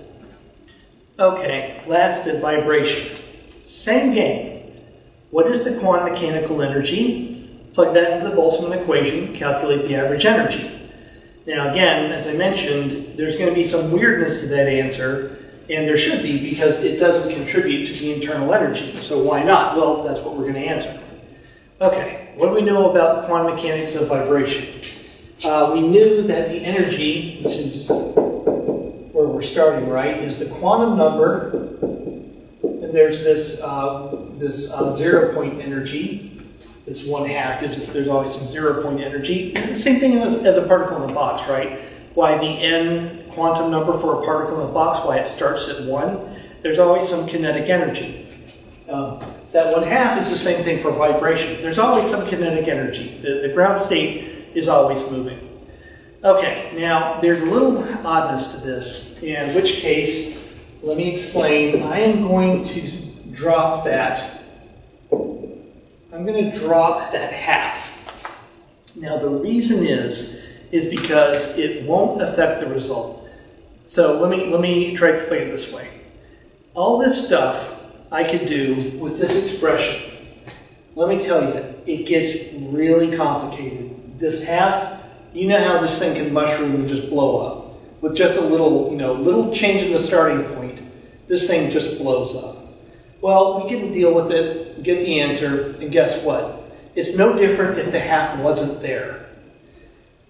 Okay, last bit, vibration. Same game. What is the quantum mechanical energy? Plug that into the Boltzmann equation, calculate the average energy. Now again, as I mentioned, there's going to be some weirdness to that answer, and there should be because it doesn't contribute to the internal energy. So why not? Well, that's what we're going to answer. Okay, what do we know about the quantum mechanics of vibration? We knew that the energy, which is where we're starting, right, is the quantum number, and there's this 0 point energy. This 1/2 gives us, there's always some 0 point energy. And the same thing as a particle in a box, right? Why the n quantum number for a particle in a box, why it starts at 1, there's always some kinetic energy. That 1/2 is the same thing for vibration. There's always some kinetic energy. The ground state is always moving. Okay, now there's a little oddness to this, in which case, let me explain. I am going to drop that. I'm going to drop that half. Now the reason is because it won't affect the result. So let me try to explain it this way. All this stuff I could do with this expression. Let me tell you, it gets really complicated. This half, you know how this thing can mushroom and just blow up. With just a little, little change in the starting point, this thing just blows up. Well, we can deal with it, get the answer, and guess what? It's no different if the half wasn't there.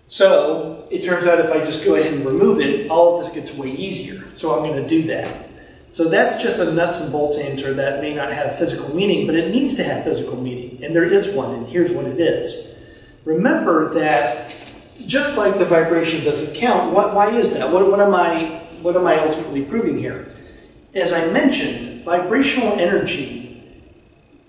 So, it turns out if I just go ahead and remove it, all of this gets way easier. So I'm going to do that. So that's just a nuts and bolts answer that may not have physical meaning, but it needs to have physical meaning. And there is one, and here's what it is. Remember that just like the vibration doesn't count, why is that? What am I ultimately proving here? As I mentioned, vibrational energy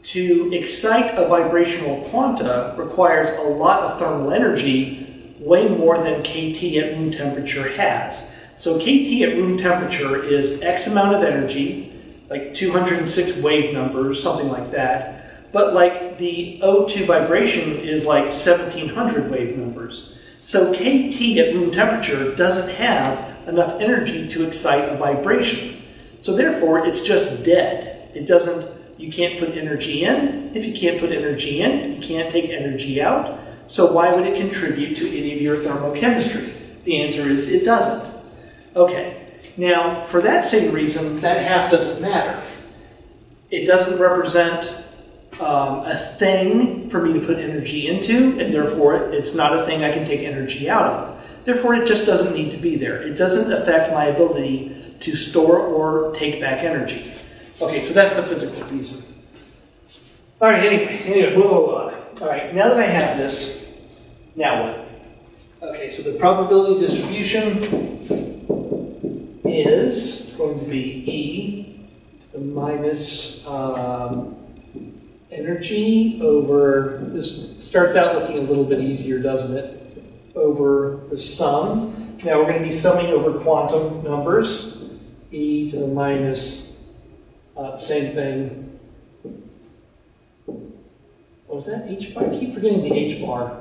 to excite a vibrational quanta requires a lot of thermal energy, way more than kT at room temperature has. So kT at room temperature is X amount of energy, like 206 wave numbers, something like that. But like the O2 vibration is like 1700 wave numbers. So kT at room temperature doesn't have enough energy to excite a vibration. So therefore, it's just dead. You can't put energy in. If you can't put energy in, you can't take energy out. So why would it contribute to any of your thermochemistry? The answer is it doesn't. Okay, now for that same reason, that half doesn't matter. It doesn't represent a thing for me to put energy into, and therefore it's not a thing I can take energy out of. Therefore, it just doesn't need to be there. It doesn't affect my ability to store or take back energy. Okay, so that's the physical reason. All right, anyway, whoa. All right, now that I have this, now what? Okay, so the probability distribution is going to be E to the minus energy over, this starts out looking a little bit easier, doesn't it? Over the sum. Now we're going to be summing over quantum numbers. E to the minus, same thing. What was that? H bar? I keep forgetting the H bar.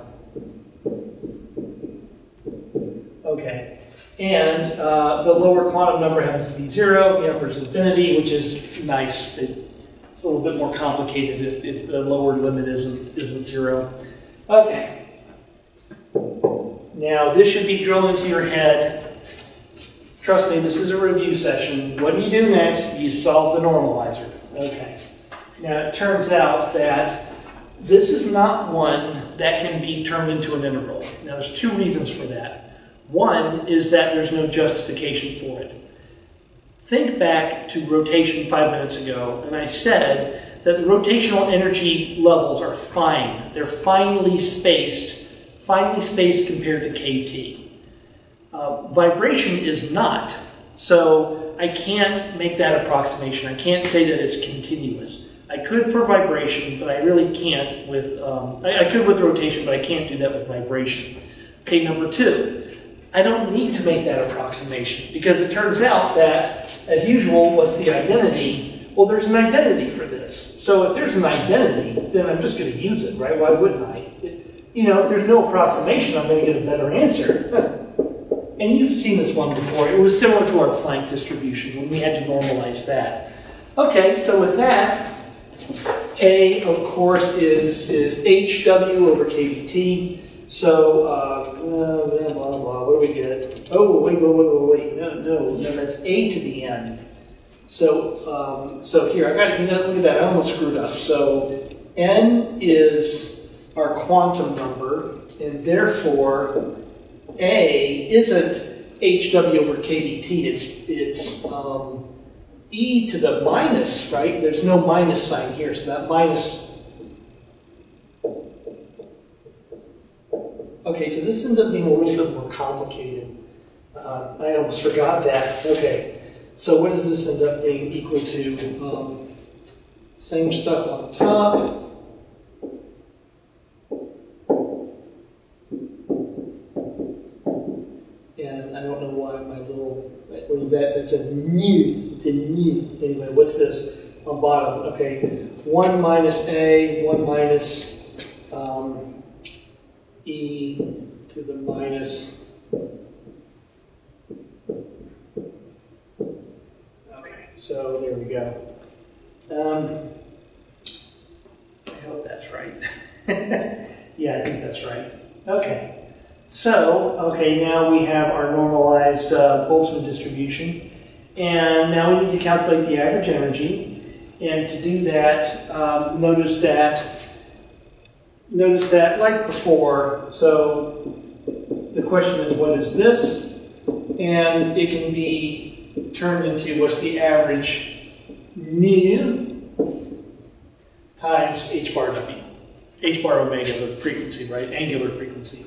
Okay. And the lower quantum number happens to be 0, the upper is infinity, which is nice. It's a little bit more complicated if the lower limit isn't 0. Okay. Now, this should be drilled into your head. Trust me, this is a review session. What do you do next? You solve the normalizer. Okay. Now, it turns out that this is not one that can be turned into an integral. Now, there's two reasons for that. One is that there's no justification for it. Think back to rotation 5 minutes ago, and I said that the rotational energy levels are fine. They're finely spaced compared to KT. Vibration is not, so I can't make that approximation. I can't say that it's continuous. I could for vibration, but I really can't with, I could with rotation, but I can't do that with vibration. Okay, number two, I don't need to make that approximation because it turns out that, as usual, what's the identity? Well, there's an identity for this. So if there's an identity, then I'm just going to use it, right? Why wouldn't I? You know, if there's no approximation, I'm going to get a better answer. And you've seen this one before. It was similar to our Planck distribution when we had to normalize that. Okay, so with that, A, of course, is HW over KBT. So, blah, blah, blah. What do we get? Oh, wait. No, that's A to the N. So, so here, I got, look at that. I almost screwed up. So, N is our quantum number, and therefore, A isn't HW over KBT. It's E to the minus, right? There's no minus sign here, so that minus. Okay, so this ends up being a little bit more complicated. I almost forgot that. Okay, so what does this end up being equal to? Same stuff on top. And I don't know why my little, what is that? That's a nu. It's a nu. Anyway, what's this on bottom? Okay, 1 minus A, 1 minus E to the minus. Okay, so there we go. I hope that's right. Yeah, I think that's right. Okay. So, okay, now we have our normalized Boltzmann distribution. And now we need to calculate the average energy. And to do that, notice that like before, so the question is, what is this? And it can be turned into what's the average nu times h bar w. H bar omega, the frequency, right? Angular frequency.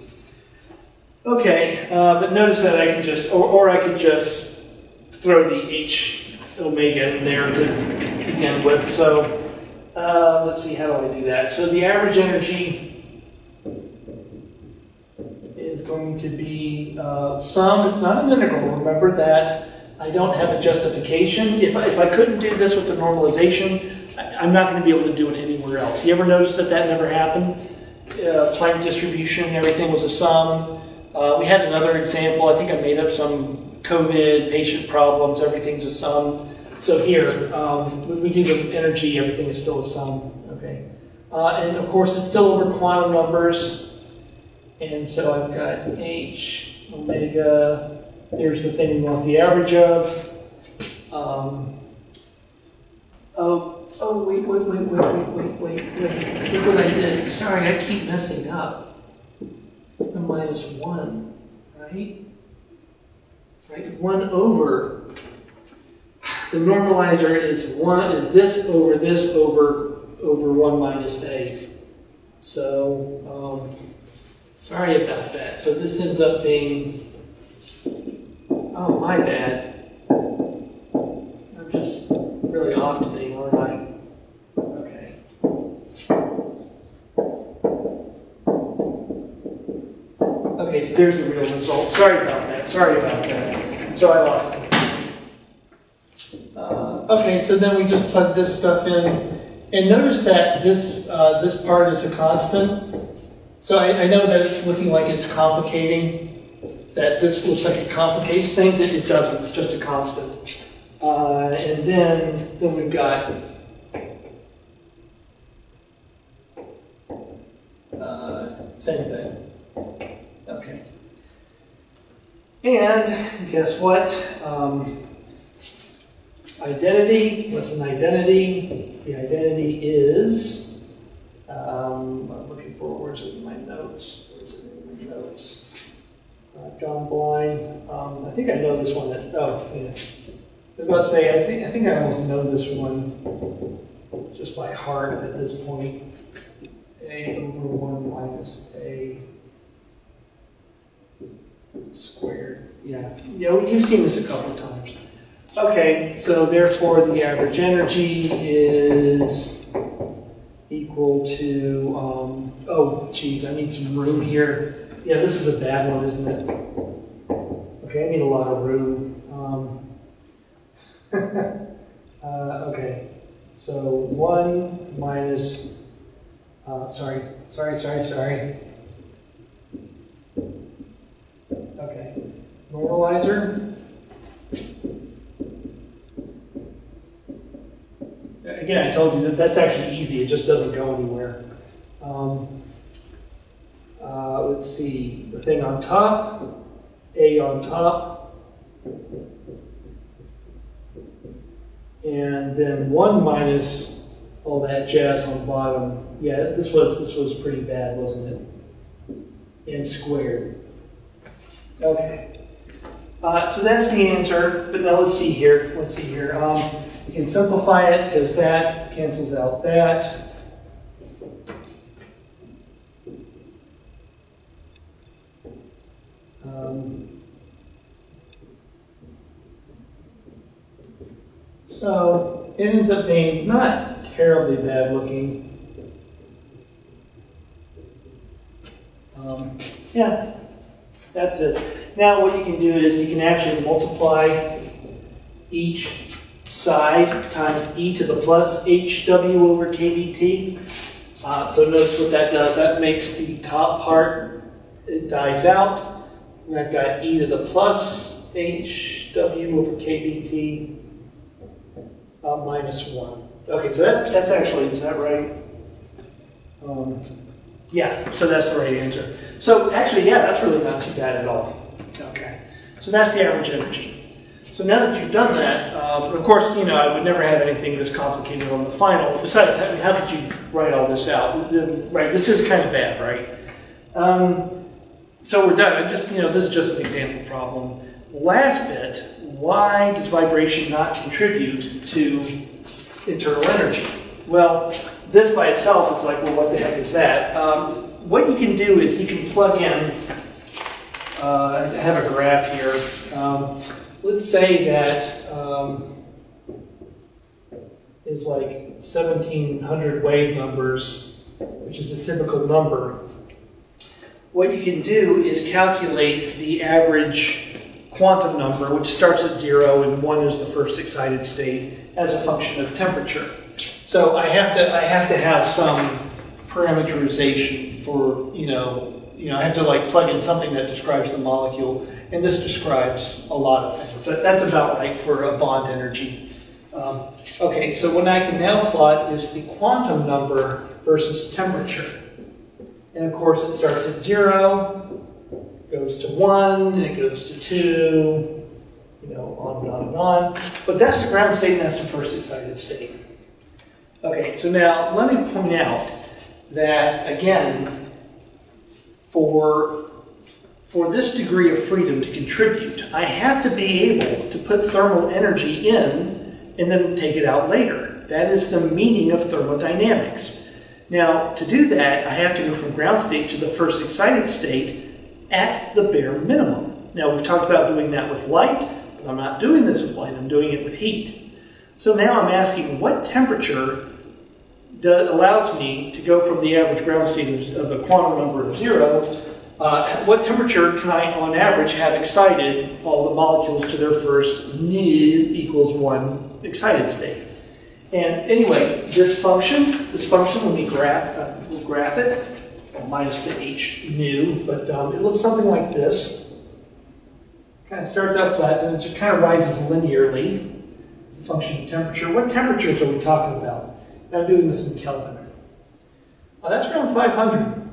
Okay, but notice that I can just, or I could just throw the h omega in there to begin with. So let's see, how do I do that? So the average energy is going to be sum. It's not an integral. Remember that I don't have a justification. If I couldn't do this with the normalization, I'm not going to be able to do it anywhere else. You ever notice that never happened? Planck distribution, everything was a sum. We had another example. I think I made up some COVID patient problems. Everything's a sum. So here, when we do the energy, everything is still a sum. Okay, and of course, it's still over quantum numbers. And so I've got h omega. There's the thing we want the average of. Wait. Look what I did. Sorry, I keep messing up. It's the minus 1, right? Right, 1 over. The normalizer is this over 1 minus a. So, sorry about that. So this ends up being, oh, my bad. I'm just really off today, aren't I? Okay. Okay, so there's the real result. Sorry about that. So I lost it. Okay, so then we just plug this stuff in. And notice that this part is a constant. So I know that it's looking like it's complicating that this looks like it complicates things. It doesn't. It's just a constant. And then we've got same thing. Okay. And guess what? Identity. What's an identity? The identity is, I'm looking for, where's it in my notes? Where's it in my notes? John Blind. I think I know this one. Oh, yeah. I was about to say, I think I almost know this one just by heart at this point. A over 1 minus A squared. Yeah, you've seen this a couple of times. Okay, so therefore the average energy is equal to, oh geez, I need some room here. Yeah, this is a bad one, isn't it? Okay, I need a lot of room. Okay, so 1 minus, sorry. Okay, normalizer. Again, I told you that that's actually easy. It just doesn't go anywhere. Let's see, the thing on top, A on top, and then 1 minus all that jazz on the bottom. Yeah, this was pretty bad, wasn't it? And squared. Okay. So that's the answer. But now let's see here. You can simplify it because that cancels out that. So it ends up being not terribly bad looking. Yeah, that's it. Now what you can do is you can actually multiply each side times e to the plus hw over kBt. So notice what that does. That makes the top part, it dies out. And I've got e to the plus hw over kBt minus 1. Okay, so that's actually, is that right? Yeah, so that's the right answer. So actually, yeah, that's really not too bad at all. Okay, so that's the average energy. So now that you've done that, of course, I would never have anything this complicated on the final. Besides, how could you write all this out? Right, this is kind of bad, right? So we're done. This is just an example problem. Last bit, why does vibration not contribute to internal energy? Well, this by itself is like, well, what the heck is that? What you can do is you can plug in, I have a graph here. Let's say that it's like 1700 wave numbers, which is a typical number. What you can do is calculate the average quantum number, which starts at 0 and 1 is the first excited state, as a function of temperature. So I have to have some parameterization for, I have to like plug in something that describes the molecule, and this describes a lot of things. But that's about right for a bond energy. Okay, so what I can now plot is the quantum number versus temperature. And of course it starts at 0, goes to 1, and it goes to 2, on and on and on. But that's the ground state and that's the first excited state. Okay, so now let me point out that, again, for this degree of freedom to contribute, I have to be able to put thermal energy in and then take it out later. That is the meaning of thermodynamics. Now, to do that, I have to go from ground state to the first excited state at the bare minimum. Now, we've talked about doing that with light, but I'm not doing this with light, I'm doing it with heat. So now I'm asking what temperature allows me to go from the average ground state of a quantum number of 0, what temperature can I, on average, have excited all the molecules to their first nu equals 1 excited state. And anyway, this function, when we we'll graph it, minus the h nu, but it looks something like this. Kind of starts out flat, and it just kind of rises linearly as a function of temperature. What temperatures are we talking about? I'm doing this in Kelvin. That's around 500.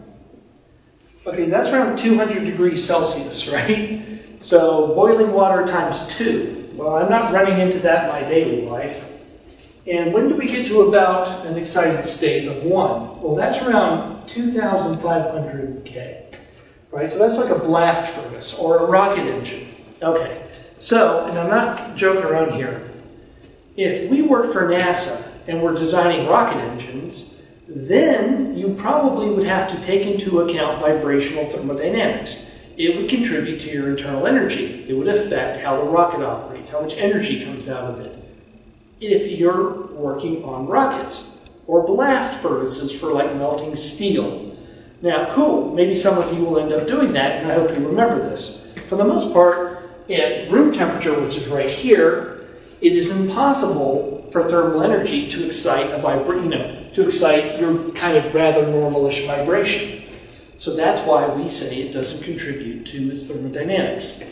Okay, that's around 200 degrees Celsius, right? So boiling water times 2. Well, I'm not running into that in my daily life. And when do we get to about an excited state of 1? Well, that's around 2,500 K, right? So that's like a blast furnace or a rocket engine. Okay, so, and I'm not joking around here. If we work for NASA and we're designing rocket engines, then you probably would have to take into account vibrational thermodynamics. It would contribute to your internal energy. It would affect how the rocket operates, how much energy comes out of it. If you're working on rockets or blast furnaces for like melting steel. Now, cool, maybe some of you will end up doing that, and I hope you remember this. For the most part, at room temperature, which is right here, it is impossible for thermal energy to excite to excite your kind of rather normalish vibration. So that's why we say it doesn't contribute to its thermodynamics.